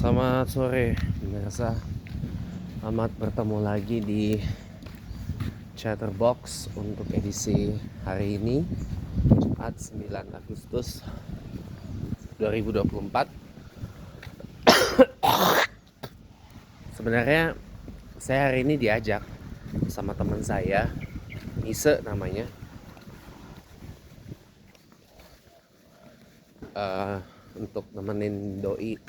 Selamat sore pemirsa. Selamat bertemu lagi di Chatterbox untuk edisi hari ini, Jumat 9 Agustus 2024. Sebenarnya saya hari ini diajak sama teman saya, Ise namanya, untuk nemenin doi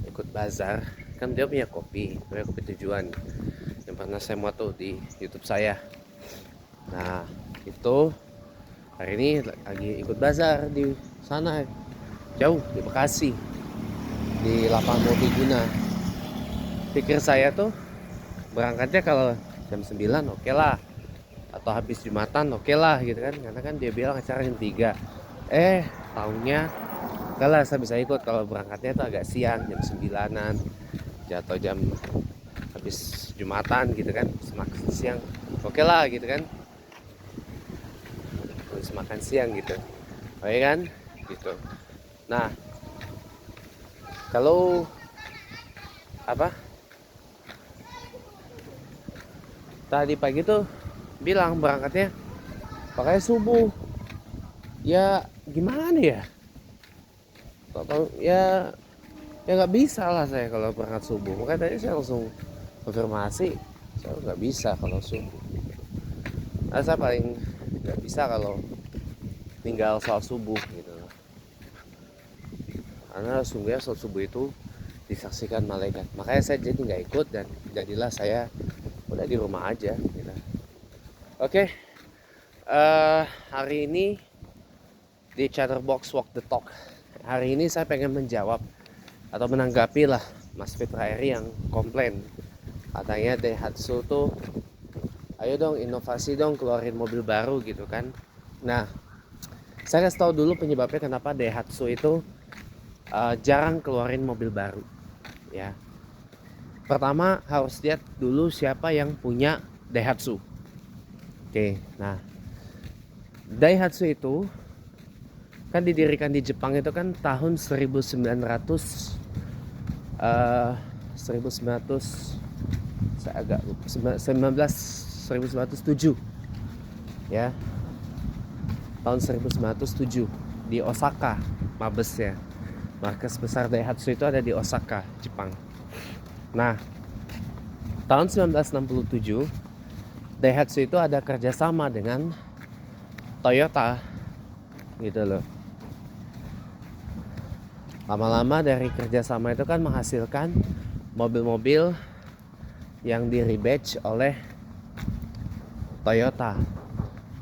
ikut bazar. Kan dia punya kopi tujuan yang pernah saya muat tuh di YouTube saya. Nah itu hari ini lagi ikut bazar di sana, jauh di Bekasi, di lapangan multiguna. Pikir saya tuh berangkatnya kalau jam 9 oke lah, atau habis Jumatan oke lah gitu kan, karena kan dia bilang acara jam 3. Tahunnya enggak lah, saya bisa ikut kalau berangkatnya itu agak siang, jam 9-an atau jam habis Jumatan gitu kan, semakin siang oke lah gitu kan, habis makan siang gitu, oke kan gitu. Nah kalau tadi pagi tuh bilang berangkatnya pakai subuh, ya gimana ya, ya nggak bisa lah saya kalau berangkat subuh. Makanya tadi saya langsung konfirmasi, saya nggak bisa kalau subuh. Nah, saya paling nggak bisa kalau tinggal sholat subuh gitu loh, karena sungguhnya sholat subuh itu disaksikan malaikat. Makanya saya jadi nggak ikut, dan jadilah saya udah di rumah aja gitu. Oke, hari ini di Chatterbox Walk the Talk, hari ini saya pengen menjawab atau menanggapi lah Mas Fitra Eri yang komplain, katanya Daihatsu tuh ayo dong inovasi dong, keluarin mobil baru gitu kan. Nah saya kasih tahu dulu penyebabnya kenapa Daihatsu itu jarang keluarin mobil baru ya. Pertama harus lihat dulu siapa yang punya Daihatsu. Oke, nah Daihatsu itu kan didirikan di Jepang itu kan tahun 1900 saya agak lupa, 1907 ya, tahun 1907 di Osaka, mabesnya, markas besar Daihatsu itu ada di Osaka, Jepang. Nah tahun 1967 Daihatsu itu ada kerjasama dengan Toyota gitu loh. Lama-lama dari kerjasama itu kan menghasilkan mobil-mobil yang di rebadge oleh Toyota.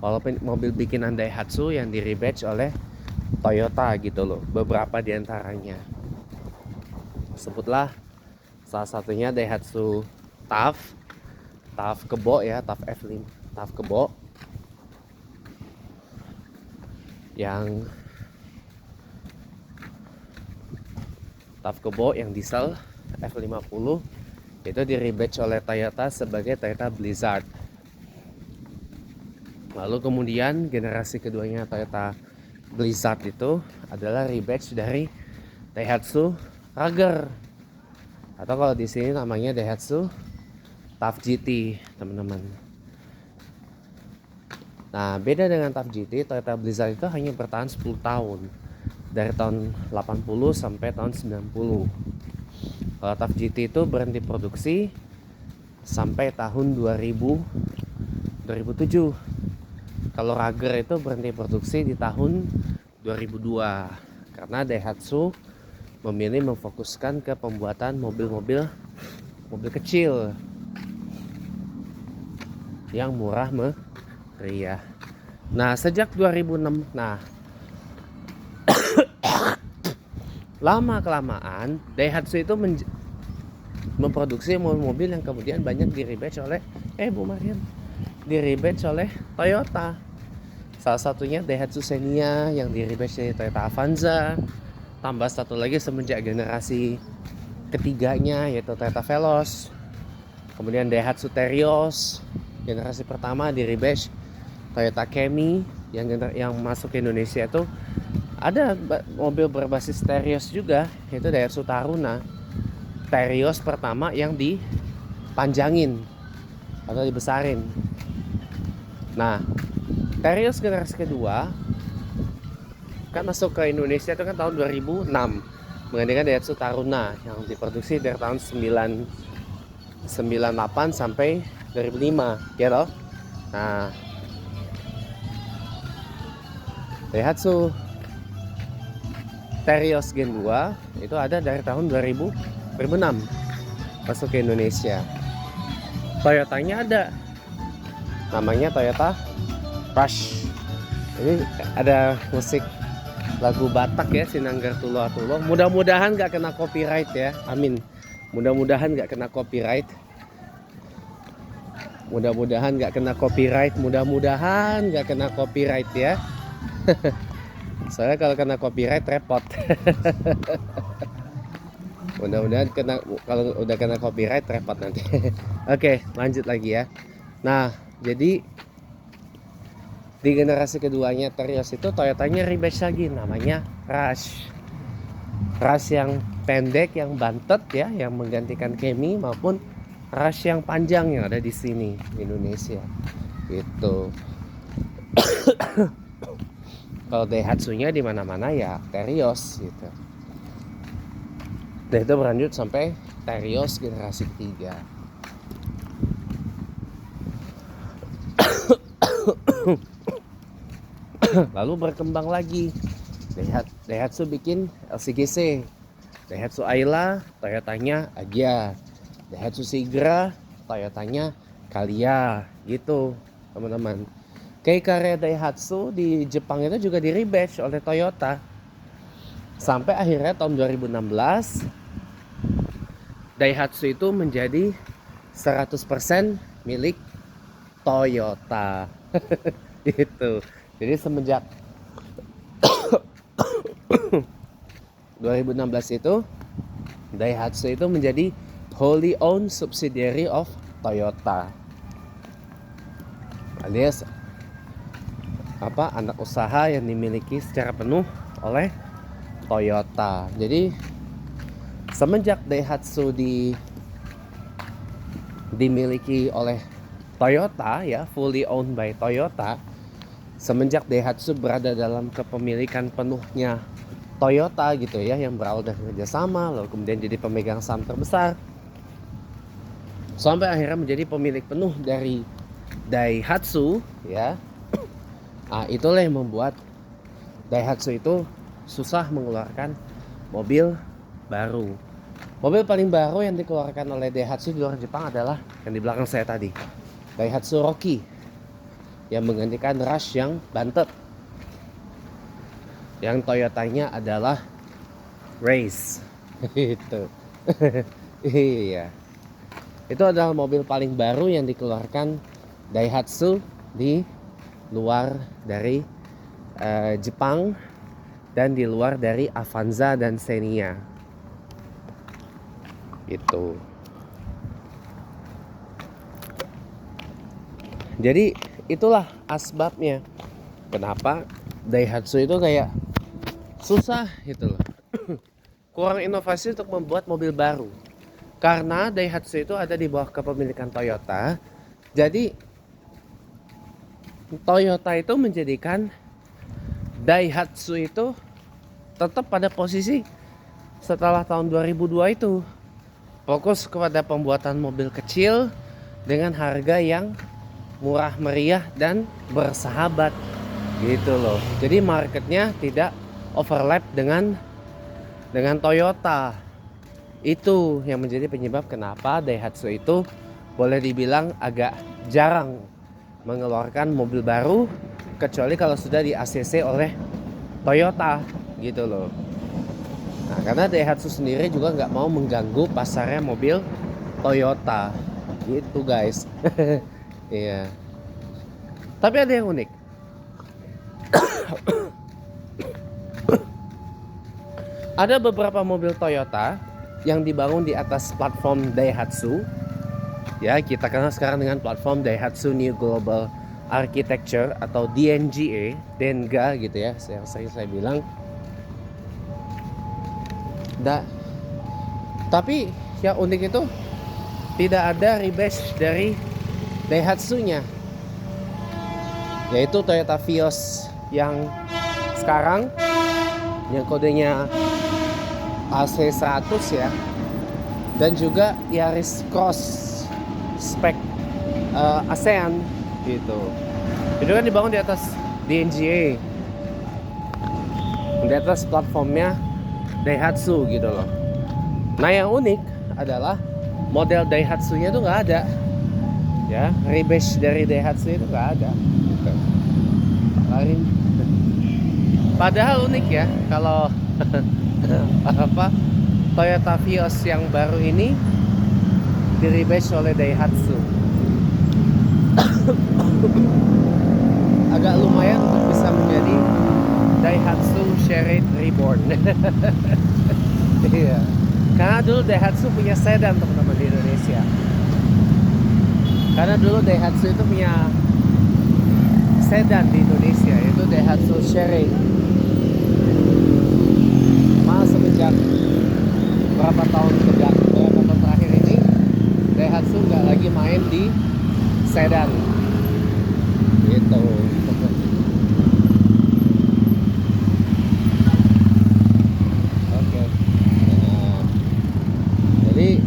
Walaupun mobil bikinan Daihatsu yang di rebadge oleh Toyota gitu loh, beberapa diantaranya. Sebutlah salah satunya Daihatsu TAF Kebo ya, TAF F5, TAF Kebo yang diesel F50 itu di rebadge oleh Toyota sebagai Toyota Blizzard. Lalu kemudian generasi keduanya Toyota Blizzard itu adalah rebadge dari Daihatsu Rager, atau kalau di sini namanya Daihatsu TAF GT, teman-teman. Nah beda dengan TAF GT, Toyota Blizzard itu hanya bertahan 10 tahun, dari tahun 80 sampai tahun 90. Kalau TAF GT itu berhenti produksi sampai tahun 2007. Kalau Rager itu berhenti produksi di tahun 2002 karena Daihatsu memilih memfokuskan ke pembuatan mobil kecil yang murah meriah. Nah sejak 2006, lama kelamaan Daihatsu itu memproduksi mobil-mobil yang kemudian banyak di-rebadge oleh oleh Toyota. Salah satunya Daihatsu Xenia yang di-rebadge dari Toyota Avanza. Tambah satu lagi semenjak generasi ketiganya yaitu Toyota Veloz. Kemudian Daihatsu Terios generasi pertama di-rebadge Toyota Camry. Yang masuk ke Indonesia itu ada mobil berbasis Terios juga, yaitu Daihatsu Taruna. Terios pertama yang dipanjangin atau dibesarin. Nah, Terios generasi kedua kan masuk ke Indonesia itu kan tahun 2006, menggantikan Daihatsu Taruna yang diproduksi dari tahun 98 sampai 2005, ya toh. Nah, Daihatsu Terios Gen 2 itu ada dari tahun 2006 masuk ke Indonesia. Toyotanya ada, namanya Toyota Rush. Ini ada musik lagu Batak ya, Sinanggar Tulo Tulo. Mudah-mudahan gak kena copyright ya, amin. Mudah-mudahan gak kena copyright. Mudah-mudahan gak kena copyright. Mudah-mudahan gak kena copyright ya. Soalnya kalau kena copyright repot. Mudah-mudahan kalau udah kena copyright repot nanti. Oke, lanjut lagi ya. Nah, jadi di generasi keduanya Terios itu Toyotanya rebadge lagi, namanya Rush. Rush yang pendek, yang bantet ya, yang menggantikan Camry, maupun Rush yang panjang yang ada di sini di Indonesia. Gitu. Kalau Daihatsu-nya di mana-mana ya Terios gitu. Dan itu berlanjut sampai Terios generasi ketiga. Lalu berkembang lagi. Daihatsu bikin LCGC, Daihatsu Ayla, Toyotanya Agya, Daihatsu Sigra, Toyotanya Calya, gitu teman-teman. Kayak karya Daihatsu di Jepang itu juga di rebadge oleh Toyota. Sampai akhirnya tahun 2016 Daihatsu itu menjadi 100% milik Toyota. Gitu. Jadi semenjak 2016 itu Daihatsu itu menjadi wholly owned subsidiary of Toyota, alias anak usaha yang dimiliki secara penuh oleh Toyota. Jadi semenjak Daihatsu dimiliki oleh Toyota ya, fully owned by Toyota, semenjak Daihatsu berada dalam kepemilikan penuhnya Toyota gitu ya, yang berawal dari kerjasama lalu kemudian jadi pemegang saham terbesar sampai akhirnya menjadi pemilik penuh dari Daihatsu ya. Nah, itulah yang membuat Daihatsu itu susah mengeluarkan mobil baru. Mobil paling baru yang dikeluarkan oleh Daihatsu di luar Jepang adalah yang di belakang saya tadi, Daihatsu Rocky, yang menggantikan Rush yang bantet. Yang Toyotanya adalah Race. Itu. Iya. Itu adalah mobil paling baru yang dikeluarkan Daihatsu di luar dari Jepang dan di luar dari Avanza dan Xenia. Itu. Jadi itulah asbabnya kenapa Daihatsu itu kayak susah gitu loh. Kurang inovasi untuk membuat mobil baru. Karena Daihatsu itu ada di bawah kepemilikan Toyota. Jadi Toyota itu menjadikan Daihatsu itu tetap pada posisi setelah tahun 2002 itu. Fokus kepada pembuatan mobil kecil dengan harga yang murah meriah dan bersahabat gitu loh. Jadi marketnya tidak overlap dengan Toyota. Itu yang menjadi penyebab kenapa Daihatsu itu boleh dibilang agak jarang mengeluarkan mobil baru, kecuali kalau sudah di ACC oleh Toyota gitu loh. Nah, karena Daihatsu sendiri juga nggak mau mengganggu pasarnya mobil Toyota gitu guys. Iya. Tapi ada yang unik. Ada beberapa mobil Toyota yang dibangun di atas platform Daihatsu. Ya, kita kenal sekarang dengan platform Daihatsu New Global Architecture atau DNGA, Denga gitu ya, yang sering saya bilang. Tapi yang unik itu tidak ada rebase dari Daihatsu-nya, yaitu Toyota Vios yang sekarang yang kodenya AC100 ya, dan juga Yaris Cross spek ASEAN gitu. Itu kan dibangun di atas DNGA, di atas platformnya Daihatsu gitu loh. Nah yang unik adalah model Daihatsu-nya tuh nggak ada ya, rebase dari Daihatsu itu nggak ada gitu. Padahal unik ya kalau apa Toyota Vios yang baru ini di rebase oleh Daihatsu. Agak lumayan untuk bisa menjadi Daihatsu Charade Reborn. Iya. Karena dulu Daihatsu punya sedan teman-teman di Indonesia. Karena dulu Daihatsu itu punya sedan di Indonesia, yaitu Daihatsu Charade. Malah semenjak berapa tahun terakhir ini Daihatsu nggak lagi main di sedan gitu. Oke. Nah, jadi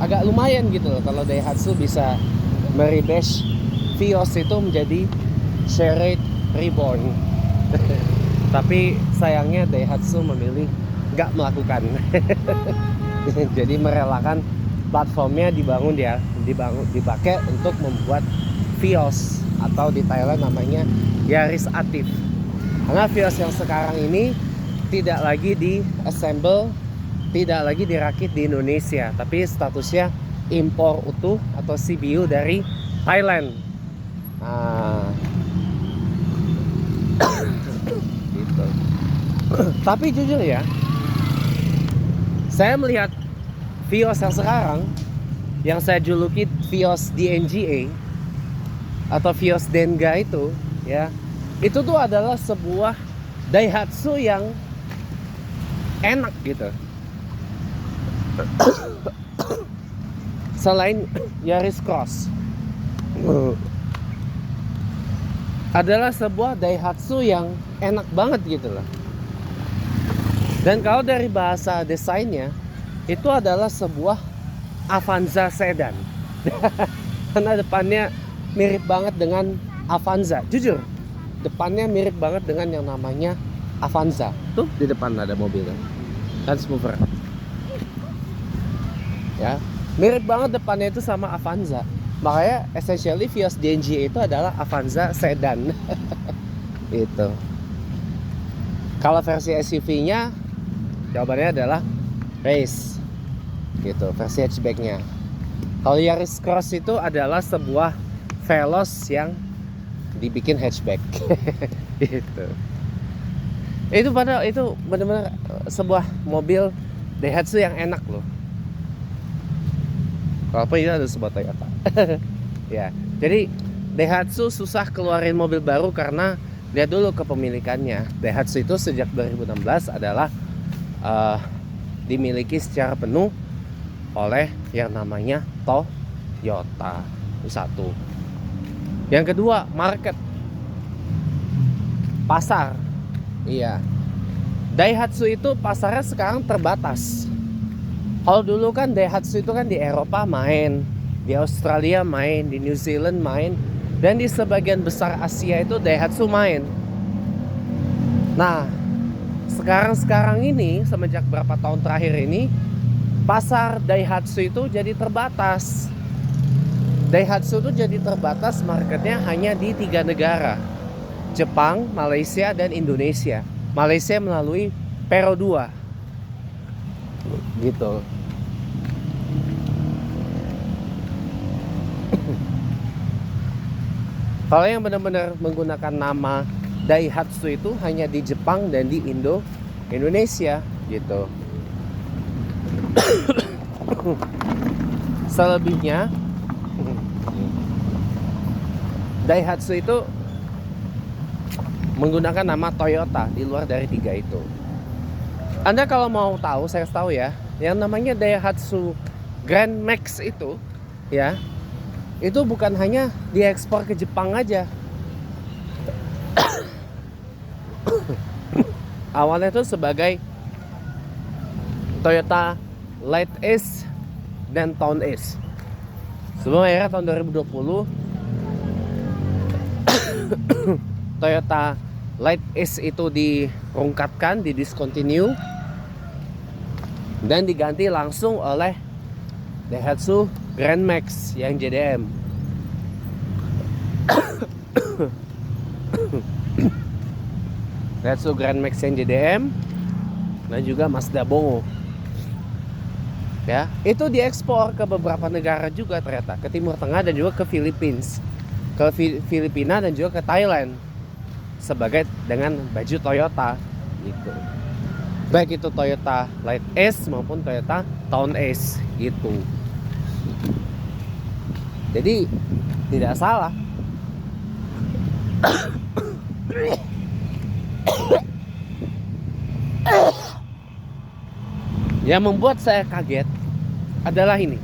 agak lumayan gitu loh kalau Daihatsu bisa merebase Vios itu menjadi Charade Reborn. Tapi sayangnya Daihatsu memilih nggak melakukan. Jadi merelakan platformnya dipakai untuk membuat Vios, atau di Thailand namanya Yaris Active. Karena Vios yang sekarang ini tidak lagi di assemble, tidak lagi dirakit di Indonesia, tapi statusnya impor utuh atau CBU dari Thailand. Nah, gitu. Tapi jujur ya, saya melihat Vios yang sekarang, yang saya juluki Vios DNGA atau Vios Denga itu ya, itu tuh adalah sebuah Daihatsu yang enak gitu. Selain Yaris Cross, adalah sebuah Daihatsu yang enak banget gitu loh. Dan kalau dari bahasa desainnya, itu adalah sebuah Avanza sedan. Karena depannya mirip banget dengan Avanza. Jujur, depannya mirip banget dengan yang namanya Avanza. Tuh di depan ada mobilnya, Transmover. Ya, mirip banget depannya itu sama Avanza. Makanya essentially Vios DNG itu adalah Avanza sedan. Itu. Kalau versi SUV-nya, jawabannya adalah race. Gitu, versi hatchbacknya. Kalau Yaris Cross itu adalah sebuah Veloz yang dibikin hatchback. Gitu. Itu benar-benar sebuah mobil Daihatsu yang enak loh. Walaupun ini ada sebuah Toyota. Ya, jadi Daihatsu susah keluarin mobil baru karena lihat dulu kepemilikannya. Daihatsu itu sejak 2016 adalah dimiliki secara penuh oleh yang namanya Toyota. Itu satu. Yang kedua, market, pasar. Iya, Daihatsu itu pasarnya sekarang terbatas. Kalau dulu kan Daihatsu itu kan di Eropa main, di Australia main, di New Zealand main, dan di sebagian besar Asia itu Daihatsu main. Nah, sekarang ini semenjak berapa tahun terakhir ini, pasar Daihatsu itu jadi terbatas. Daihatsu itu jadi terbatas, marketnya hanya di 3 negara: Jepang, Malaysia, dan Indonesia. Malaysia melalui Pero 2 gitu. Kalau yang benar-benar menggunakan nama Daihatsu itu hanya di Jepang dan di Indonesia gitu. Selebihnya Daihatsu itu menggunakan nama Toyota di luar dari 3 itu. Anda kalau mau tahu, saya kasih tahu ya, yang namanya Daihatsu Grand Max itu, ya, itu bukan hanya diekspor ke Jepang aja. Awalnya itu sebagai Toyota Light Ace dan Town Ace. Sebelum akhirnya tahun 2020 Toyota Light Ace itu dirungkatkan, didiscontinue, dan diganti langsung oleh Daihatsu Grand Max yang JDM. Daihatsu Grand Max yang JDM dan juga Mazda Bongo. Ya, itu diekspor ke beberapa negara juga ternyata, ke Timur Tengah dan juga ke Philippines. Ke Filipina dan juga ke Thailand sebagai dengan baju Toyota gitu. Baik itu Toyota Light Ace maupun Toyota Town Ace gitu. Jadi tidak salah. Yang membuat saya kaget adalah ini.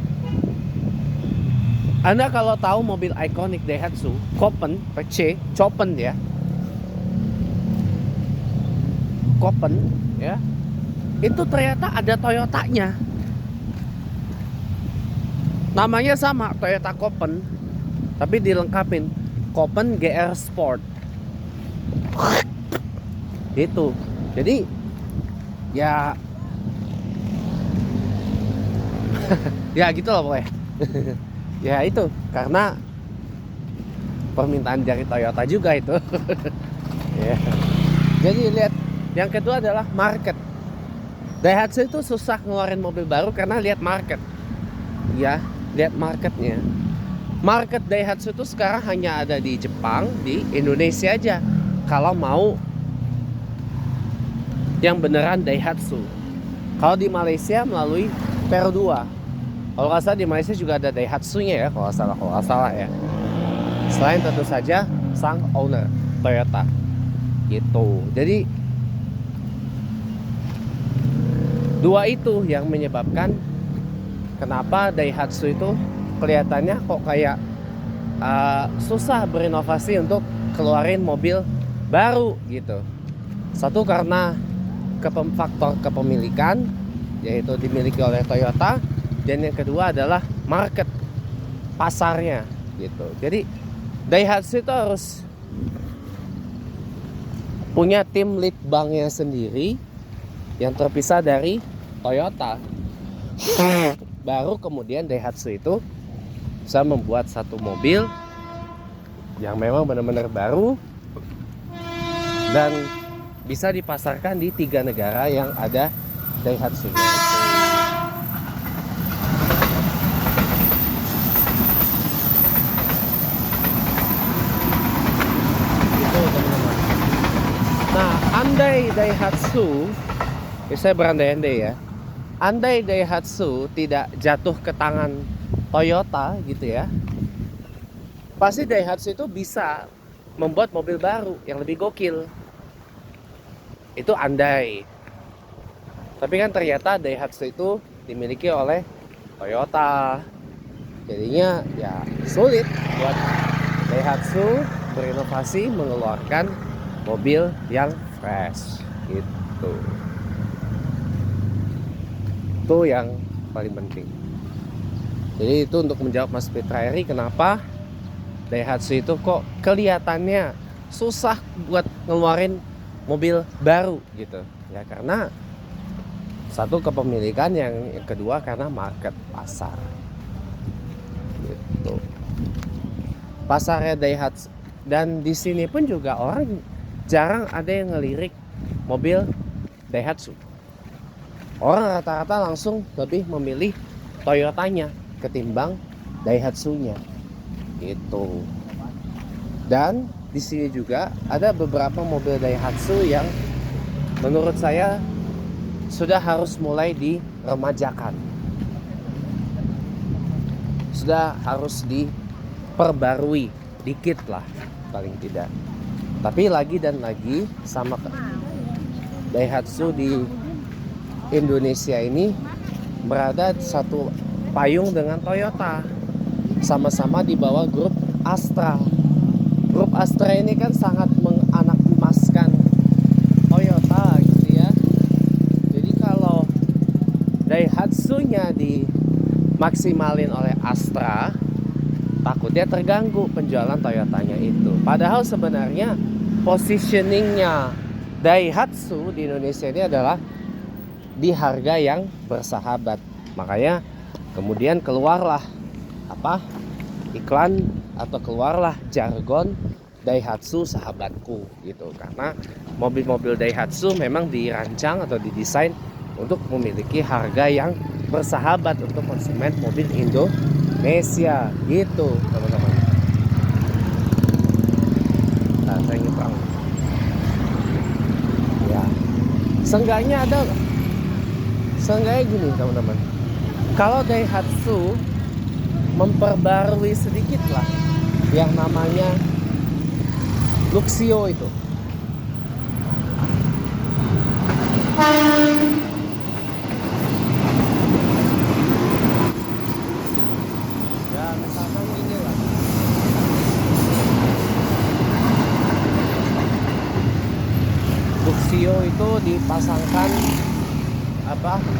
Anda kalau tahu mobil ikonik Daihatsu, Copen, Copen ya. Copen ya. Itu ternyata ada Toyotanya. Namanya sama, Toyota Copen, tapi dilengkapin Copen GR Sport. Itu. Jadi ya ya gitu loh pokoknya. Ya itu karena permintaan dari Toyota juga itu. Ya. Jadi lihat, yang kedua adalah market. Daihatsu itu susah ngeluarin mobil baru karena lihat market. Ya, lihat marketnya. Market Daihatsu itu sekarang hanya ada di Jepang, di Indonesia aja. Kalau mau yang beneran Daihatsu. Kalau di Malaysia melalui Peru 2. Kalau nggak salah di Malaysia juga ada Daihatsu-nya ya, kalau nggak salah ya. Selain tentu saja sang owner Toyota, gitu. Jadi dua itu yang menyebabkan kenapa Daihatsu itu kelihatannya kok kayak susah berinovasi untuk keluarin mobil baru gitu. Satu karena faktor kepemilikan, yaitu dimiliki oleh Toyota. Dan yang kedua adalah market, pasarnya gitu. Jadi Daihatsu itu harus punya tim lead banknya sendiri yang terpisah dari Toyota. Baru kemudian Daihatsu itu bisa membuat satu mobil yang memang benar-benar baru dan bisa dipasarkan di 3 negara yang ada Daihatsu. Andai Daihatsu, saya berandai-andai ya, andai Daihatsu tidak jatuh ke tangan Toyota gitu ya, pasti Daihatsu itu bisa membuat mobil baru yang lebih gokil. Itu andai. Tapi kan ternyata Daihatsu itu dimiliki oleh Toyota. Jadinya ya sulit buat Daihatsu berinovasi mengeluarkan mobil yang fresh gitu. Itu yang paling penting. Jadi itu untuk menjawab Mas Fitrairi, kenapa Daihatsu itu kok kelihatannya susah buat ngeluarin mobil baru gitu. Ya karena satu kepemilikan, yang kedua karena market, pasar. Gitu. Pasarnya Daihatsu, dan di sini pun juga orang jarang ada yang ngelirik mobil Daihatsu. Orang rata-rata langsung lebih memilih Toyotanya ketimbang Daihatsu-nya. Gitu. Dan di sini juga ada beberapa mobil Daihatsu yang menurut saya sudah harus mulai diremajakan. Sudah harus diperbarui dikit lah paling tidak. Tapi lagi dan lagi sama Daihatsu di Indonesia ini berada satu payung dengan Toyota, sama-sama di bawah grup Astra. Grup Astra ini kan sangat menganak-emaskan Toyota gitu ya. Jadi kalau Daihatsu-nya dimaksimalin oleh Astra, takutnya terganggu penjualan Toyotanya itu. Padahal sebenarnya positioningnya Daihatsu di Indonesia ini adalah di harga yang bersahabat. Makanya kemudian keluarlah iklan atau keluarlah jargon Daihatsu sahabatku gitu, karena mobil-mobil Daihatsu memang dirancang atau didesain untuk memiliki harga yang bersahabat untuk konsumen mobil Indonesia gitu teman-teman. Nah, saya nyebrang ya, seenggaknya gini teman-teman, kalau Daihatsu memperbarui sedikit lah yang namanya Luxio itu. Ya misalkan ini lah, Luxio itu dipasangkan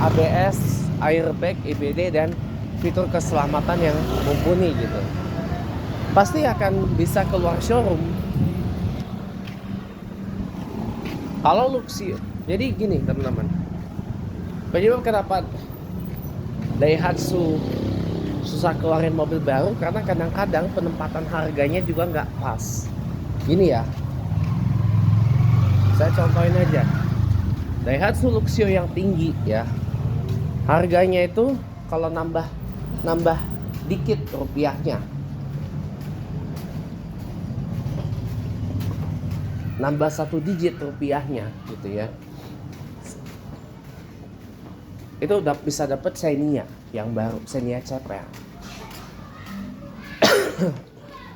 ABS, airbag, EBD dan fitur keselamatan yang mumpuni gitu, pasti akan bisa keluar showroom. Kalau Luxio, jadi gini teman-teman, penyebab kenapa Daihatsu susah keluarin mobil baru karena kadang-kadang penempatan harganya juga nggak pas. Gini ya, saya contohin aja Daihatsu Luxio yang tinggi ya, harganya itu kalau nambah dikit rupiahnya, nambah 1 digit rupiahnya gitu ya, itu udah bisa dapat Xenia yang baru, Xenia CPR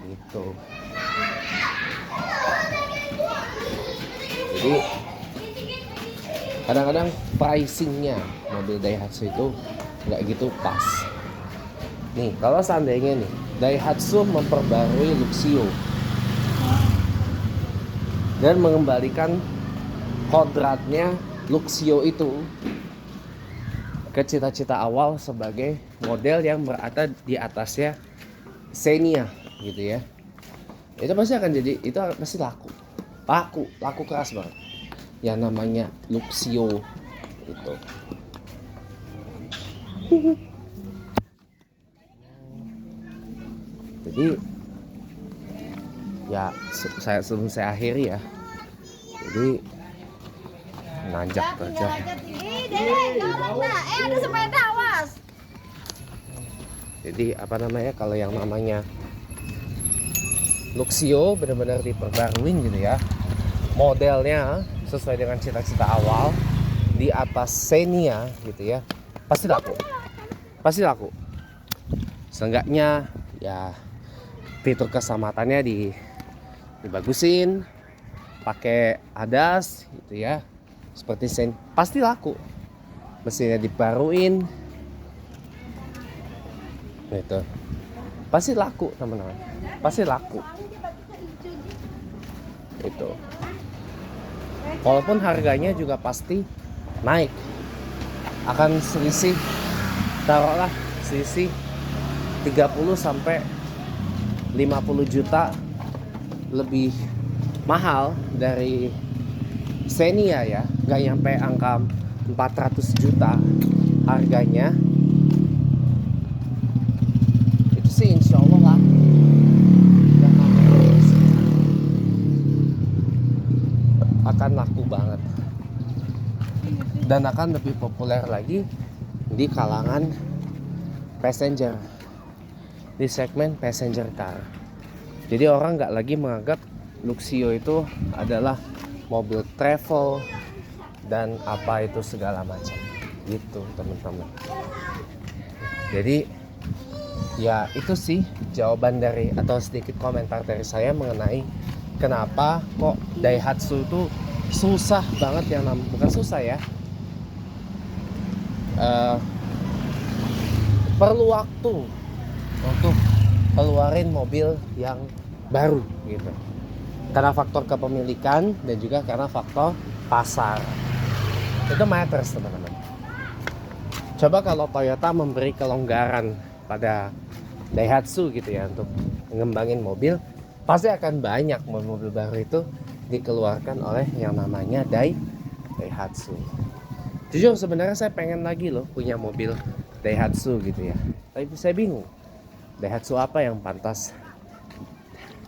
gitu. Jadi kadang-kadang pricingnya mobil Daihatsu itu nggak gitu pas. Nih kalau seandainya nih Daihatsu memperbarui Luxio dan mengembalikan kodratnya Luxio itu ke cita-cita awal sebagai model yang berada di atasnya Xenia gitu ya, itu pasti akan jadi, itu pasti laku keras banget yang namanya Luxio itu. Jadi ya sebelum saya akhiri ya, jadi nanjak aja. Ada sepeda, awas. Jadi kalau yang namanya Luxio benar-benar diperbarui gitu ya, modelnya sesuai dengan cita-cita awal di atas Xenia gitu ya, pasti laku. Seenggaknya ya fitur keselamatannya dibagusin, pakai ADAS gitu ya, seperti Xenia, pasti laku. Mesinnya dibaruin gitu, pasti laku teman-teman, pasti laku itu. Walaupun harganya juga pasti naik, akan selisih, taruhlah selisih 30 sampai 50 juta lebih mahal dari Xenia ya, nggak nyampe angka 400 juta harganya. Itu sih insya Allah lah akan laku banget dan akan lebih populer lagi di kalangan passenger, di segmen passenger car. Jadi orang nggak lagi menganggap Luxio itu adalah mobil travel dan apa itu segala macam gitu teman-teman. Jadi ya itu sih jawaban dari atau sedikit komentar dari saya mengenai kenapa kok Daihatsu itu susah banget, yang bukan susah ya, eh, perlu waktu untuk keluarin mobil yang baru gitu. Karena faktor kepemilikan dan juga karena faktor pasar. Itu matters teman-teman. Coba kalau Toyota memberi kelonggaran pada Daihatsu gitu ya untuk mengembangin mobil, pasti akan banyak mobil baru itu dikeluarkan oleh yang namanya Daihatsu. Jujur sebenarnya saya pengen lagi loh punya mobil Daihatsu gitu ya. Tapi saya bingung, Daihatsu apa yang pantas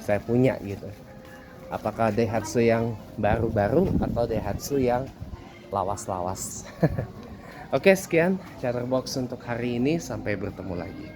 saya punya gitu. Apakah Daihatsu yang baru-baru atau Daihatsu yang lawas-lawas. Oke, sekian Chatterbox untuk hari ini, sampai bertemu lagi.